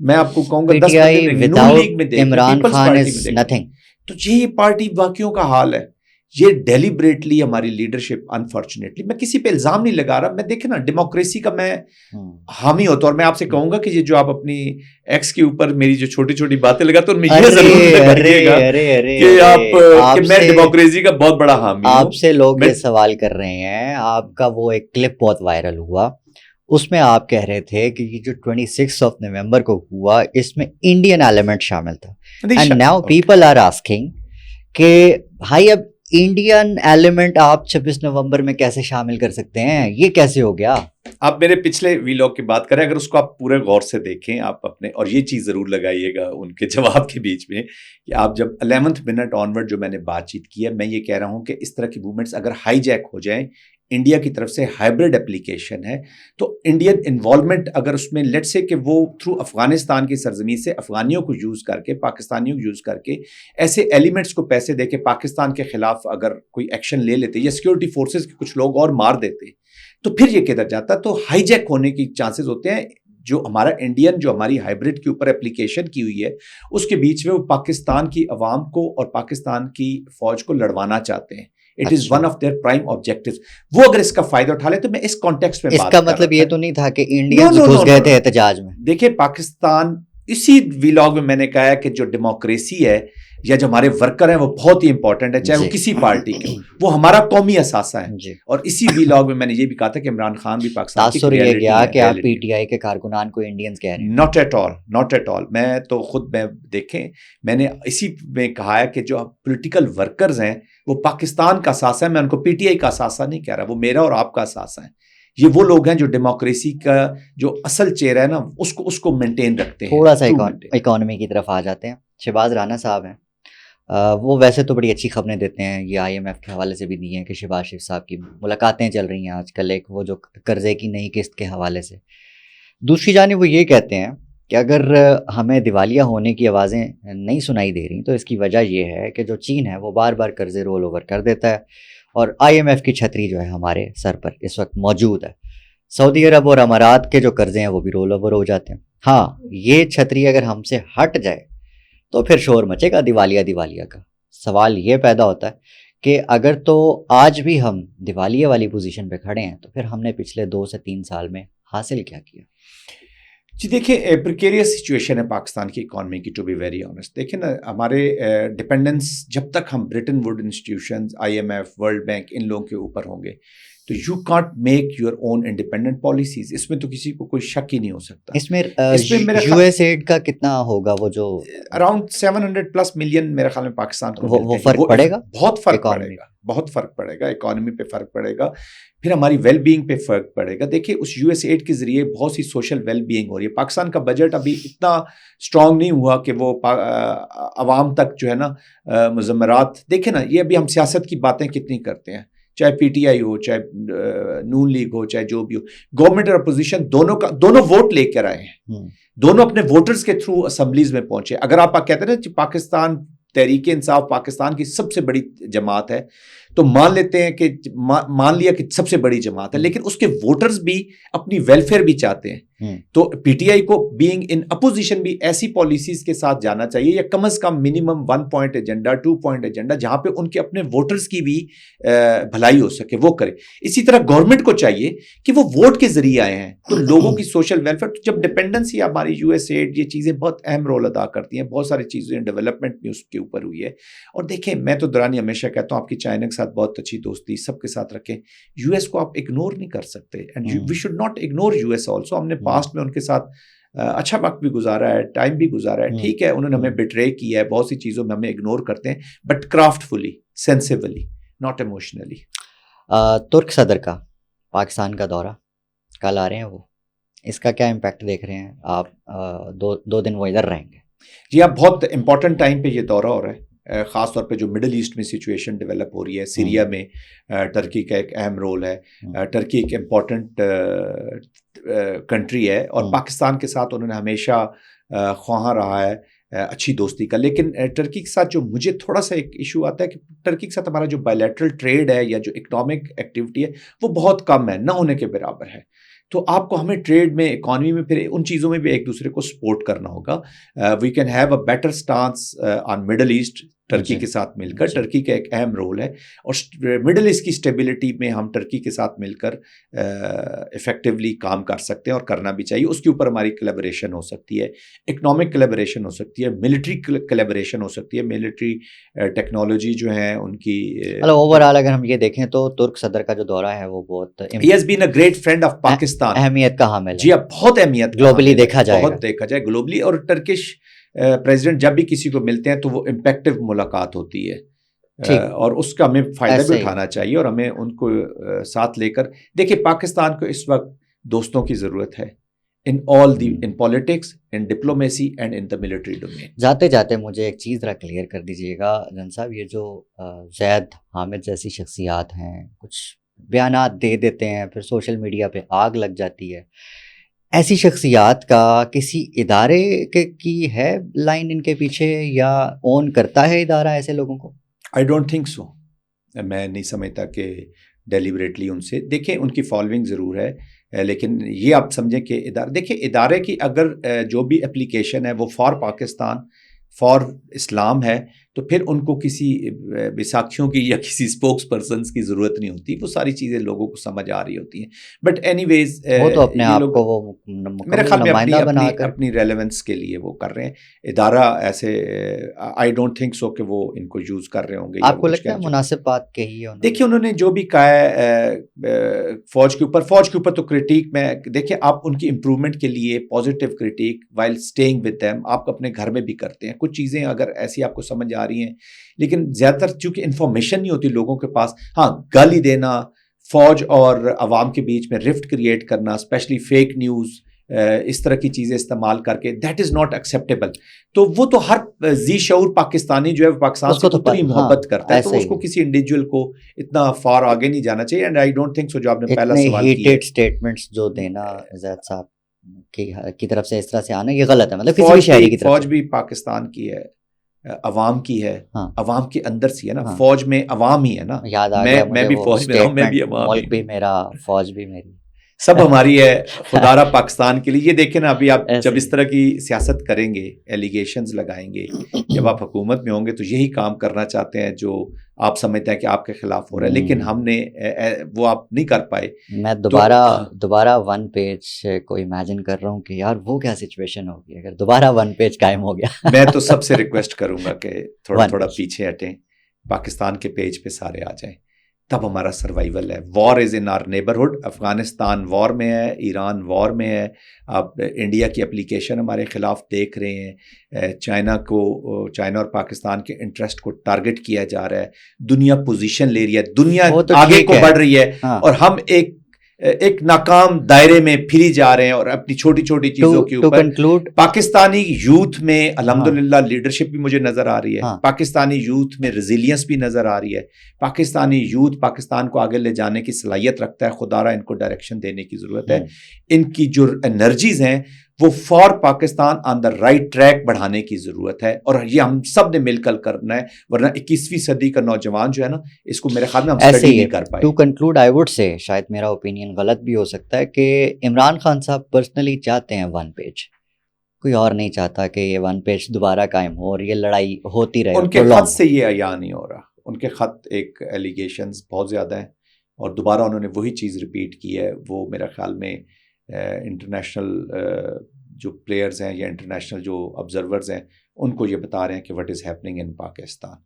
میں آپ کو کہوں گا 10 PTI بندے نون لیگ میں without دیکھیں, Imran peoples Khan party is میں دیکھیں, nothing. تو یہی پارٹی باقیوں کا حال ہے. یہ ڈیلیبریٹلی ہماری لیڈرشپ انفارچونیٹلی, میں کسی پہ الزام نہیں لگا رہا, میں دیکھیں نا ڈیموکریسی کا میں حامی ہوتا ہوں, اور میں آپ سے کہوں گا کہ یہ جو آپ اپنی ایکس کے اوپر میری جو چھوٹی چھوٹی باتیں لگاتے ہیں ان میں یہ ضرور لگائیے گا کہ آپ کہ میں ڈیموکریسی کا بہت بڑا حامی ہوں. آپ سے لوگ یہ سوال کر رہے ہیں, آپ کا وہ ایک کلپ بہت وائرل ہوا, اس میں آپ کہہ رہے تھے کہ یہ جو 26 نومبر کو ہوا اس میں انڈین ایلیمنٹ شامل تھا, and now people are asking کہ بھائی اب انڈین ایلیمنٹ آپ 26 نومبر میں کیسے شامل کر سکتے ہیں, یہ کیسے ہو گیا؟ آپ میرے پچھلے ویلاگ کی بات کریں, اگر اس کو آپ پورے غور سے دیکھیں آپ اپنے, اور یہ چیز ضرور لگائیے گا ان کے جواب کے بیچ میں کہ آپ جب 11th منٹ آنورڈ جو میں نے بات چیت کی ہے, میں یہ کہہ رہا ہوں کہ اس طرح کی موومنٹس اگر ہائی جیک ہو جائیں, انڈیا کی طرف سے ہائبرڈ اپلیکیشن ہے, تو انڈین انوالومنٹ اگر اس میں لیٹ سے کہ وہ تھرو افغانستان کی سرزمین سے افغانیوں کو یوز کر کے, پاکستانیوں کو یوز کر کے, ایسے ایلیمنٹس کو پیسے دے کے پاکستان کے خلاف اگر کوئی ایکشن لے لیتے یا سیکورٹی فورسز کے کچھ لوگ اور مار دیتے, تو پھر یہ کدھر جاتا, تو ہائی جیک ہونے کی چانسز ہوتے ہیں. جو ہمارا انڈین جو ہماری ہائبرڈ کے اوپر اپلیکیشن کی ہوئی ہے اس کے بیچ میں وہ پاکستان کی عوام کو اور پاکستان کی فوج کو لڑوانا چاہتے ہیں. It is one of their prime objectives. وہ اگر اس کا فائدہ اٹھا لے, تو میں اس کانٹیکسٹ میں اس کا مطلب یہ تو نہیں تھا کہ انڈینز گھس گئے تھے احتجاج میں. دیکھیں پاکستان, اسی ویلاگ میں میں نے کہا ہے کہ جو ڈیموکریسی ہے یا جو ہمارے ورکر ہیں وہ بہت ہی امپورٹنٹ ہے, چاہے وہ کسی پارٹی کے, وہ ہمارا قومی اثاثہ ہے. اور اسی ویلاگ میں میں نے یہ بھی کہا تھا کہ عمران خان بھی پاکستان کی تاثر یہ گیا کہ آپ پی ٹی آئی کے کارکنان کو انڈینز کہہ رہے ہیں. Not at all, not at all. میں تو خود میں دیکھیں, میں نے اسی میں کہا ہے کہ جو پولیٹیکل ورکرز ہیں وہ پاکستان کا اثاثہ ہے. میں ان کو پی ٹی آئی کا اثاثہ نہیں کہہ رہا, وہ میرا اور آپ کا اثاثہ ہے. یہ وہ لوگ ہیں جو ڈیموکریسی کا جو اصل چہرہ ہے نا اس کو مینٹین رکھتے ہیں. تھوڑا سا اکانومی کی طرف آ جاتے ہیں. شہباز رانا صاحب ہیں, وہ ویسے تو بڑی اچھی خبریں دیتے ہیں, یہ IMF کے حوالے سے بھی دی ہیں کہ شہباز شریف صاحب کی ملاقاتیں چل رہی ہیں آج کل, ایک وہ جو قرضے کی نئی قسط کے حوالے سے. دوسری جانب وہ یہ کہتے ہیں کہ اگر ہمیں دیوالیہ ہونے کی آوازیں نہیں سنائی دے رہی تو اس کی وجہ یہ ہے کہ جو چین ہے وہ بار بار قرضے رول اوور کر دیتا ہے, اور IMF کی چھتری جو ہے ہمارے سر پر اس وقت موجود ہے. سعودی عرب اور امارات کے جو قرضے ہیں وہ بھی رول اوور ہو جاتے ہیں. ہاں, یہ چھتری اگر ہم سے ہٹ جائے تو پھر شور مچے گا دیوالیہ کا. سوال یہ پیدا ہوتا ہے کہ اگر تو آج بھی ہم دیوالیہ والی پوزیشن پہ کھڑے ہیں تو پھر ہم نے پچھلے 2 سے 3 سال میں حاصل کیا کیا؟ جی دیکھیں, پریکیریس سچویشن ہے پاکستان کی اکانومی کی, ٹو بی ویری آنیسٹ. دیکھیں نا, ہمارے ڈپینڈنس جب تک ہم Bretton Wood institutions, IMF, world bank, ان لوگوں کے اوپر ہوں گے تو you can't make your own independent policies. اس میں تو کسی کو کوئی شک ہی نہیں ہو سکتا. اس میں US ایڈ کا کتنا ہوگا, وہ جو اراؤنڈ 700+ ملین میرے خیال میں پاکستان کو وہ فرق پڑے گا, بہت فرق پڑے گا, بہت فرق پڑے گا. اکانومی پہ فرق پڑے گا, پھر ہماری ویل بینگ پہ فرق پڑے گا. دیکھیے اس US ایڈ کے ذریعے بہت سی سوشل ویل بینگ ہو رہی ہے. پاکستان کا بجٹ ابھی اتنا اسٹرانگ نہیں ہوا کہ وہ عوام تک جو ہے نا مضمرات. دیکھیں نا, یہ ابھی ہم سیاست کی باتیں کتنی کرتے ہیں, چاہے PTI ہو, چاہے نون لیگ ہو, چاہے جو بھی ہو. گورنمنٹ اور اپوزیشن دونوں ووٹ لے کر آئے ہیں, دونوں اپنے ووٹرز کے تھرو اسمبلیز میں پہنچے. اگر آپ کہتے ہیں نا کہ پاکستان تحریک انصاف پاکستان کی سب سے بڑی جماعت ہے, تو مان لیتے ہیں کہ مان لیا کہ سب سے بڑی جماعت ہے, لیکن اس کے ووٹرز بھی اپنی ویلفیئر بھی چاہتے ہیں. تو PTI کو بینگ ان اپوزیشن بھی ایسی پالیسیز کے ساتھ جانا چاہیے, یا کم از کم minimum 1 point agenda, 2 point agenda, جہاں پہ ان کے اپنے ووٹرز کی بھی بھلائی ہو سکے وہ کرے. اسی طرح گورنمنٹ کو چاہیے کہ وہ ووٹ کے ذریعے آئے ہیں, تو لوگوں کی سوشل ویلفیئر, جب ڈپینڈنسی ہماری US ایڈ, یہ چیزیں بہت اہم رول ادا کرتی ہیں. بہت ساری چیزیں ڈیولپمنٹ بھی اس کے اوپر ہوئی ہے. اور دیکھیں, میں تو دورانی ہمیشہ کہتا ہوں آپ کی چائنا کے ساتھ بہت اچھی دوستی, سب کے ساتھ رکھیں. US کو آپ اگنور نہیں کر سکتے, and we should not ignore US also. ہم نے پاسٹ میں ان کے ساتھ اچھا وقت بھی گزارا ہے, ٹائم بھی گزارا ہے. ٹھیک ہے, انہوں نے ہمیں بٹرے کیا ہے, بہت سی چیزوں میں ہمیں اگنور کرتے ہیں, but craftfully, sensibly, not emotionally. ترک صدر کا پاکستان کا دورہ کل آ رہے ہیں, وہ اس کا کیا امپیکٹ دیکھ رہے ہیں آپ؟ 2 دن وہ ادھر رہیں گے. جی, اب بہت امپورٹنٹ ٹائم پہ یہ دورہ ہو رہا ہے, خاص طور پہ جو مڈل ایسٹ میں سچویشن ڈیولپ ہو رہی ہے. سیریا میں ٹرکی کا ایک اہم رول ہے. ٹرکی ایک امپورٹنٹ کنٹری ہے, اور پاکستان کے ساتھ انہوں نے ہمیشہ خواہاں رہا ہے اچھی دوستی کا. لیکن ٹرکی کے ساتھ جو مجھے تھوڑا سا ایک ایشو آتا ہے کہ ٹرکی کے ساتھ ہمارا جو بائیلیٹرل ٹریڈ ہے یا جو اکنامک ایکٹیویٹی ہے وہ بہت کم ہے, نہ ہونے کے برابر ہے. تو آپ کو ہمیں ٹریڈ میں اکانومی میں پھر ان چیزوں میں بھی ایک دوسرے کو سپورٹ کرنا ہوگا. We can have a better stance on Middle East Turkey کے ساتھ مل کر. ٹرکی کا ایک اہم رول ہے اور مڈل ایسٹ کی اسٹیبلٹی میں ہم ٹرکی کے ساتھ مل کر افیکٹولی کام کر سکتے ہیں اور کرنا بھی چاہیے. اس کے اوپر ہماری کلیبریشن ہو سکتی ہے, اکنامک کلیبریشن ہو سکتی ہے, ملٹری کلیبریشن ہو سکتی ہے. ملٹری ٹیکنالوجی جو ہیں ان کی اوور آل اگر ہم یہ دیکھیں تو ترک صدر کا جو دورہ ہے وہ بہت he has been a great friend of Pakistan, اہمیت کا حامل ہے. جی بہت اہمیت گلوبلی دیکھا جائے, بہت دیکھا جائے گلوبلی. اور ٹرکش پریزیڈنٹ جب بھی کسی کو ملتے ہیں تو وہ امپیکٹو ملاقات ہوتی ہے اور اس کا ہمیں فائدہ بھی اٹھانا چاہیے اور ہمیں ان کو ساتھ لے کر. دیکھیں پاکستان کو اس وقت دوستوں کی ضرورت ہے in politics, in diplomacy and in the military domain. جاتے جاتے مجھے ایک چیز ذرا کلیئر کر دیجیے گا جن صاحب, یہ جو زید حامد جیسی شخصیات ہیں کچھ بیانات دے دیتے ہیں پھر سوشل میڈیا پہ آگ لگ جاتی ہے, ایسی شخصیات کا کسی ادارے کی ہے لائن ان کے پیچھے یا اون کرتا ہے ادارہ ایسے لوگوں کو؟ I don't think so. میں نہیں سمجھتا کہ ڈیلیبریٹلی ان سے, دیکھیں ان کی فالوئنگ ضرور ہے لیکن یہ آپ سمجھیں کہ دیکھیں ادارے کی اگر جو بھی اپلیکیشن ہے وہ فار پاکستان فار اسلام ہے تو پھر ان کو کسی بیساکھیوں کی یا کسی اسپوکس پرسنس کی ضرورت نہیں ہوتی, وہ ساری چیزیں لوگوں کو سمجھ آ رہی ہوتی ہیں. بٹ اینی ویز وہ تو اپنے آپ کو وہ میرے خیال میں اپنی ریلیونس کے لیے وہ کر رہے ہیں. ادارہ ایسے آئی ڈونٹ تھنک سو کہ وہ ان کو یوز کر رہے ہوں گے. آپ کو لگتا ہے مناسب بات کہی ہے؟ دیکھیے انہوں نے جو بھی کہا ہے فوج کے اوپر تو کریٹیک میں دیکھیں آپ ان کی امپرومنٹ کے لیے positive critique while staying with them آپ اپنے گھر میں بھی کرتے ہیں. کچھ چیزیں اگر ایسی آپ کو سمجھ آ رہی ہیں لیکن زیادہ تر چونکہ انفارمیشن نہیں ہوتی لوگوں کے پاس, ہاں گالی دینا, فوج اور عوام کے بیچ میں رفٹ کریٹ کرنا, اسپیشلی فیک نیوز, اس طرح کی چیزیں استعمال کر کے, دیٹ از ناٹ ایکسیپٹیبل. تو وہ تو ہر ذی شعور پاکستانی جو ہے پاکستان سے اتنی محبت کرتا ہے تو اس کو کسی انڈیویجول کو اتنا فار آگے نہیں جانا چاہیے. And I don't think so جو آپ نے پہلا سوال کیا ہے اسٹیٹمنٹس جو دینا زید صاحب کی طرف سے اس طرح سے آنا یہ غلط ہے. مطلب کسی بھی شہری کی طرف فوج بھی پاکستان کی ہے, عوام کی ہے, عوام کے اندر سی ہے نا, فوج میں عوام ہی ہے نا. یاد آ گیا میں بھی فوج میں ہوں, میں بھی عوام, ملک بھی میرا, فوج بھی میری, سب ہماری ہے, خدا را پاکستان کے لیے. یہ دیکھیں نا ابھی آپ جب اس طرح کی سیاست کریں گے, ایلیگیشنز لگائیں گے, جب آپ حکومت میں ہوں گے تو یہی کام کرنا چاہتے ہیں جو آپ سمجھتے ہیں کہ آپ کے خلاف ہو رہا ہے, لیکن ہم نے وہ آپ نہیں کر پائے. میں دوبارہ ون پیج کو امیجن کر رہا ہوں کہ یار وہ کیا سچویشن ہوگی اگر دوبارہ ون پیج قائم ہو گیا. میں تو سب سے ریکویسٹ کروں گا کہ تھوڑا پیچھے ہٹیں, پاکستان کے پیج پہ سارے آ جائیں, تب ہمارا سروائیول ہے. وار از ان آر نیبرہڈ, افغانستان وار میں ہے, ایران وار میں ہے, آپ انڈیا کی اپلیکیشن ہمارے خلاف دیکھ رہے ہیں, چائنا اور پاکستان کے انٹرسٹ کو ٹارگٹ کیا جا رہا ہے, دنیا پوزیشن لے رہی ہے, دنیا آگے کو بڑھ رہی ہے اور ہم ایک ناکام دائرے میں پھری جا رہے ہیں اور اپنی چھوٹی چھوٹی چیزوں کے اوپر. پاکستانی یوتھ میں الحمدللہ لیڈرشپ بھی مجھے نظر آ رہی ہے, پاکستانی یوتھ میں ریزیلینس بھی نظر آ رہی ہے, پاکستانی یوتھ پاکستان کو آگے لے جانے کی صلاحیت رکھتا ہے. خدا را ان کو ڈائریکشن دینے کی ضرورت ہے. ان کی جو انرجیز ہیں وہ for Pakistan on the right track بڑھانے کی ضرورت ہے اور یہ ہم سب نے مل کر کرنا ہے, ورنہ 21ویں صدی کا نوجوان جو ہے نا اس کو میرے خیال میں ہم اسٹڈی نہیں کر پائے. ٹو کنکلوڈ آئی وڈ سے, شاید میرا اوپینین غلط بھی ہو سکتا ہے, کہ عمران خان صاحب پرسنلی چاہتے ہیں ون پیج, کوئی اور نہیں چاہتا کہ یہ ون پیج دوبارہ قائم ہو اور یہ لڑائی ہوتی رہے. ان کے خط سے یہ عیاں نہیں ہو رہا, ان کے خط ایک ایلیگیشنز بہت زیادہ ہیں اور دوبارہ انہوں نے وہی چیز ریپیٹ کی ہے. وہ میرا خیال میں انٹرنیشنل جو پلیئرز ہیں یا انٹرنیشنل جو آبزرورز ہیں ان کو یہ بتا رہے ہیں کہ what is happening in Pakistan.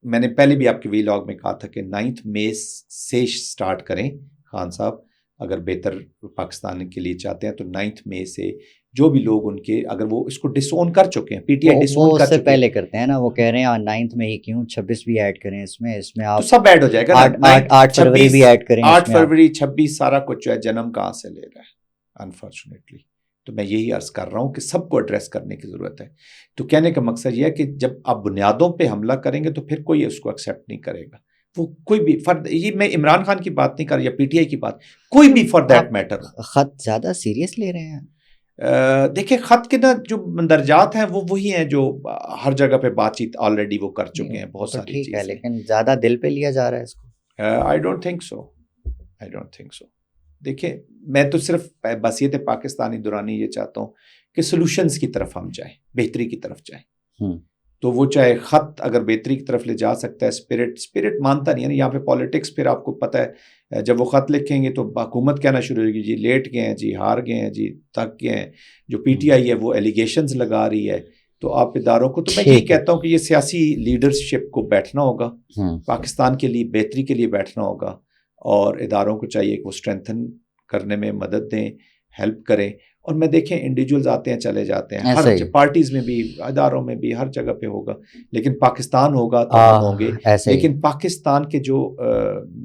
میں نے پہلے بھی آپ کے وی لاگ میں کہا تھا کہ 9 مئی سے سٹارٹ کریں خان صاحب, اگر بہتر پاکستان کے لیے چاہتے ہیں تو 9 مئی سے جو بھی لوگ ان کے, اگر وہ اس کو ڈسون کر چکے ہیں, پی ٹی آئی ڈسون کر چکے ہیں, پہلے کرتے ہیں نا, وہ کہہ رہے ہیں 9 میں ہی کیوں 26 بھی ایڈ کریں اس میں آپ تو سب ایڈ ہو جائے گا. 8 فروری بھی ایڈ کریں, 8 فروری 26 سارا کچھ جو ہے جنم کہاں سے لے رہا ہے انفارچونیٹلی. تو میں یہی عرض کر رہا ہوں کہ سب کو ایڈریس کرنے کی ضرورت ہے. تو کہنے کا مقصد یہ ہے کہ جب آپ بنیادوں پہ حملہ کریں گے تو پھر کوئی اس کو ایکسیپٹ نہیں کرے گا. وہ کوئی بھی فرد, یہ میں عمران خان کی بات نہیں کر رہا یا پی ٹی آئی کی بات, کوئی بھی فار دیٹ میٹر. خط زیادہ سیریس لے رہے ہیں. دیکھیں خط کے نا جو مندرجات ہیں وہ وہی ہیں جو ہر جگہ پہ بات چیت آلریڈی وہ کر چکے ہیں بہت ساری چیزیں, لیکن زیادہ دل پہ لیا جا رہا ہے اس کو. I don't think so. دیکھیں میں تو صرف بحثیت پاکستانی دورانی یہ چاہتا ہوں کہ سلوشنز کی طرف ہم جائیں، بہتری کی طرف جائیں. تو وہ چاہے خط اگر بہتری کی طرف لے جا سکتا ہے، اسپرٹ مانتا نہیں ہے نا یہاں پہ پالیٹکس. پھر آپ کو پتہ ہے جب وہ خط لکھیں گے تو حکومت کہنا شروع ہوگی جی لیٹ گئے ہیں، جی ہار گئے ہیں، جی تھک گئے ہیں. جو پی ٹی آئی ہے وہ ایلیگیشنز لگا رہی ہے. تو آپ اداروں کو، تو میں یہی کہتا ہوں کہ یہ سیاسی لیڈرشپ کو بیٹھنا ہوگا، پاکستان کے لیے بہتری کے لیے بیٹھنا ہوگا، اور اداروں کو چاہیے کہ وہ اسٹرینتھن کرنے میں مدد دیں، ہیلپ کریں. اور میں دیکھیں انڈیویجولز آتے ہیں چلے جاتے ہیں، ہر پارٹیز میں بھی، اداروں میں بھی، ہر جگہ پہ ہوگا، لیکن پاکستان ہوگا تو ہم ہوں گے. لیکن پاکستان کے جو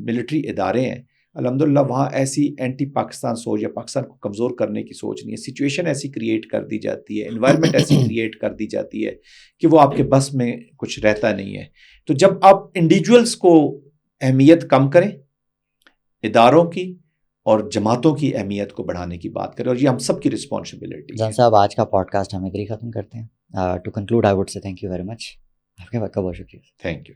ملٹری ادارے ہیں الحمدللہ وہاں ایسی اینٹی پاکستان سوچ یا پاکستان کو کمزور کرنے کی سوچ نہیں ہے. سچویشن ایسی کریٹ کر دی جاتی ہے، انوائرمنٹ ایسی کریٹ کر دی جاتی ہے کہ وہ آپ کے بس میں کچھ رہتا نہیں ہے. تو جب آپ انڈیویجولز کو اہمیت کم کریں، اداروں کی اور جماعتوں کی اہمیت کو بڑھانے کی بات کریں، اور یہ ہم سب کی رسپانسبلٹی ہے. جان صاحب آج کا پوڈ کاسٹ ہم ادھر ہی ختم کرتے ہیں. To conclude I would say thank you very much. آپ کا بہت شکریہ. Thank you.